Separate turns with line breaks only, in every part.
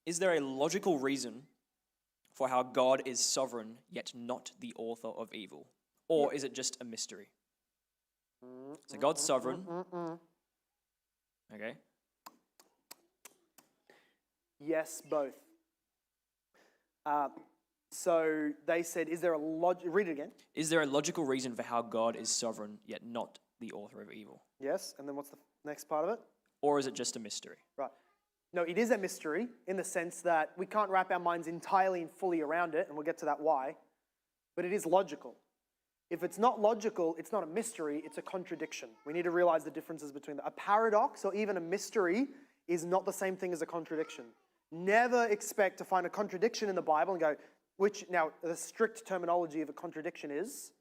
Is there a logical reason for how God is sovereign yet not the author of evil? Or is it just a mystery? So God's sovereign. Okay.
Yes, both. So they said, is there a read it again.
Is there a logical reason for how God is sovereign yet not the author of evil?
Yes, and then what's the next part of it?
Or is it just a mystery?
Right. No, it is a mystery in the sense that we can't wrap our minds entirely and fully around it, and we'll get to that why, but it is logical. If it's not logical, it's not a mystery, it's a contradiction. We need to realize the differences between them. A paradox or even a mystery is not the same thing as a contradiction. Never expect to find a contradiction in the Bible and go, which, now, the strict terminology of a contradiction is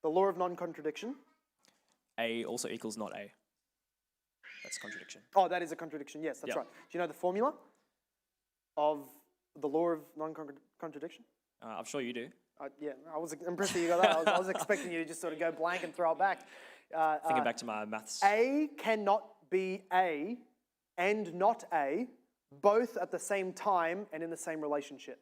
the law of non-contradiction.
A also equals not A. That's a contradiction.
Oh, that is a contradiction. Yes, that's right. Do you know the formula of the law of non-contradiction?
I'm sure you do.
Yeah, I was impressed that you got that. I was expecting you to just sort of go blank and throw it back.
Thinking back to my maths.
A cannot be A and not A, both at the same time and in the same relationship.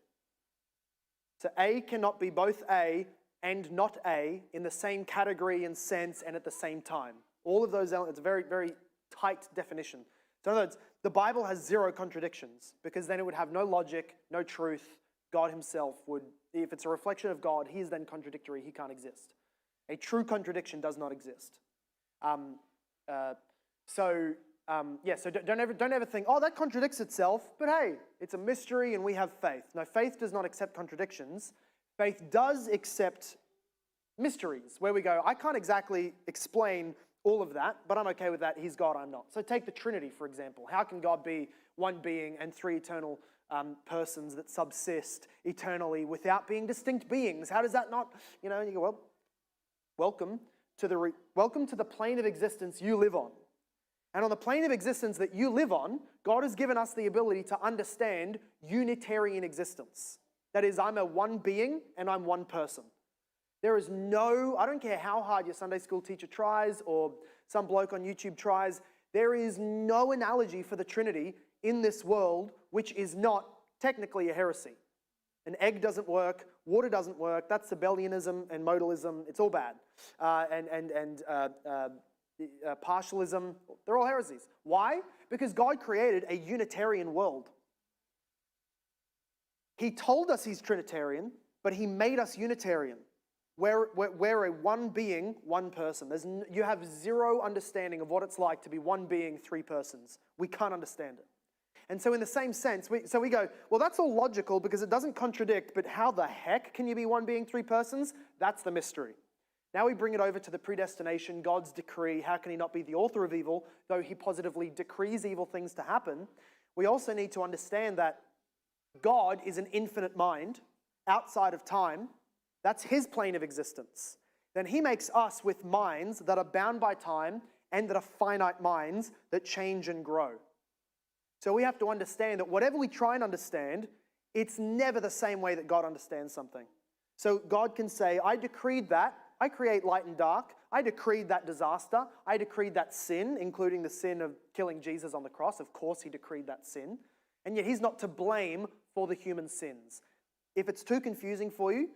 So A cannot be both A and not A in the same category and sense and at the same time. All of those elements, it's a very, very tight definition. So in other words, the Bible has zero contradictions because then it would have no logic, no truth. God himself would, if it's a reflection of God, he is then contradictory, he can't exist. A true contradiction does not exist. So don't ever think, oh, that contradicts itself, but hey, it's a mystery and we have faith. No, faith does not accept contradictions. Faith does accept mysteries, where we go, I can't exactly explain all of that, but I'm okay with that. He's God, I'm not. So take the Trinity, for example. How can God be one being and three eternal persons that subsist eternally without being distinct beings? How does that not, you go, well, welcome to the plane of existence you live on. And on the plane of existence that you live on, God has given us the ability to understand Unitarian existence. That is, I'm a one being and I'm one person. There is no, I don't care how hard your Sunday school teacher tries or some bloke on YouTube tries, there is no analogy for the Trinity in this world which is not technically a heresy. An egg doesn't work, water doesn't work, that's Sabellianism and modalism, it's all bad. Partialism, they're all heresies. Why? Because God created a Unitarian world. He told us he's Trinitarian, but he made us Unitarian. We're a one being, one person. You have zero understanding of what it's like to be one being, three persons. We can't understand it. And so in the same sense, we go, well, that's all logical because it doesn't contradict, but how the heck can you be one being, three persons? That's the mystery. Now we bring it over to the predestination, God's decree. How can he not be the author of evil, though he positively decrees evil things to happen? We also need to understand that God is an infinite mind outside of time. That's his plane of existence. Then he makes us with minds that are bound by time and that are finite minds that change and grow. So we have to understand that whatever we try and understand, it's never the same way that God understands something. So God can say, I decreed that. I create light and dark. I decreed that disaster. I decreed that sin, including the sin of killing Jesus on the cross. Of course, he decreed that sin. And yet he's not to blame for the human sins. If it's too confusing for you,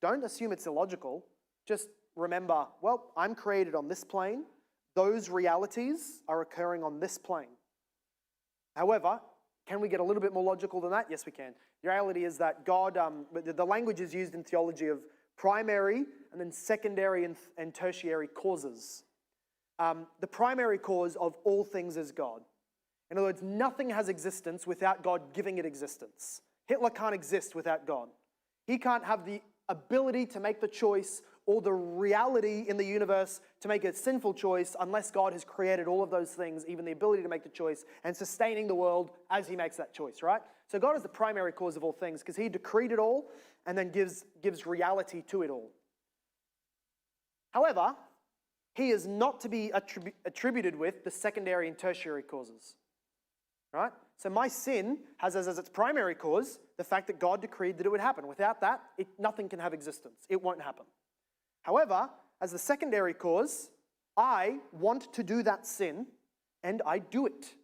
don't assume it's illogical. Just remember, well, I'm created on this plane. Those realities are occurring on this plane. However, can we get a little bit more logical than that? Yes, we can. The reality is that God, the language is used in theology of primary and then secondary and tertiary causes. The primary cause of all things is God. In other words, nothing has existence without God giving it existence. Hitler can't exist without God. He can't have the ability to make the choice or the reality in the universe to make a sinful choice unless God has created all of those things, even the ability to make the choice and sustaining the world as he makes that choice, right? So God is the primary cause of all things because he decreed it all and then gives reality to it all. However, he is not to be attributed with the secondary and tertiary causes, right? So my sin has as its primary cause the fact that God decreed that it would happen. Without that, nothing can have existence. It won't happen. However, as the secondary cause, I want to do that sin, and I do it.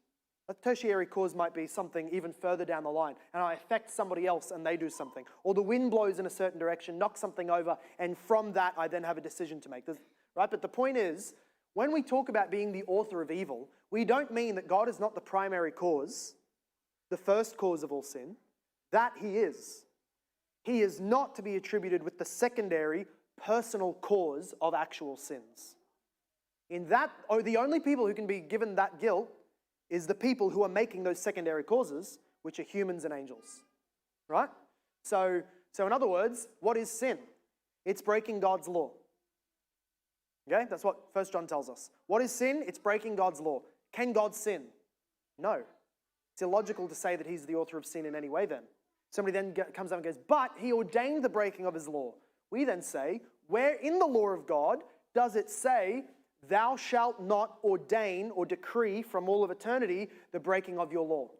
A tertiary cause might be something even further down the line, and I affect somebody else and they do something. Or the wind blows in a certain direction, knocks something over, and from that I then have a decision to make. Right? But the point is, when we talk about being the author of evil, we don't mean that God is not the primary cause, the first cause of all sin. That he is. He is not to be attributed with the secondary personal cause of actual sins. In that, the only people who can be given that guilt is the people who are making those secondary causes, which are humans and angels. Right? So in other words, what is sin? It's breaking God's law. Okay? That's what 1 John tells us. What is sin? It's breaking God's law. Can God sin? No. It's illogical to say that he's the author of sin in any way then. Somebody then comes up and goes, but he ordained the breaking of his law. We then say, where in the law of God does it say, thou shalt not ordain or decree from all of eternity the breaking of your law?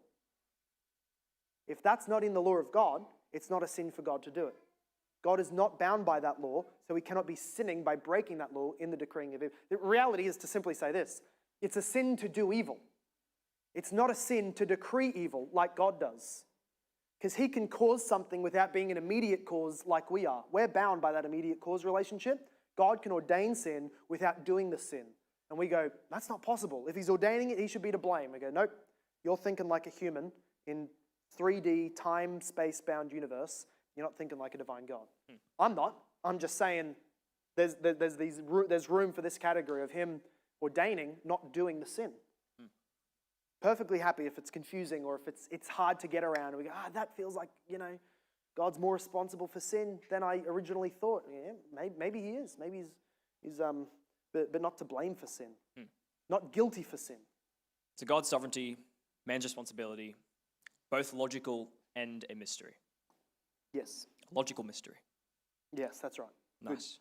If that's not in the law of God, it's not a sin for God to do it. God is not bound by that law, so he cannot be sinning by breaking that law in the decreeing of evil. The reality is to simply say this: it's a sin to do evil. It's not a sin to decree evil like God does. Because he can cause something without being an immediate cause like we are. We're bound by that immediate cause relationship. God can ordain sin without doing the sin. And we go, that's not possible. If he's ordaining it, he should be to blame. We go, nope, you're thinking like a human in 3D, time, space-bound universe. You're not thinking like a divine God. I'm not. I'm just saying there's room for this category of him ordaining, not doing the sin. Perfectly happy if it's confusing or if it's hard to get around. And we go, that feels like, God's more responsible for sin than I originally thought. Yeah, maybe he is. Maybe he's but not to blame for sin. Not guilty for sin.
So God's sovereignty, man's responsibility, both logical and a mystery.
Yes.
Logical mystery.
Yes, that's right.
Nice.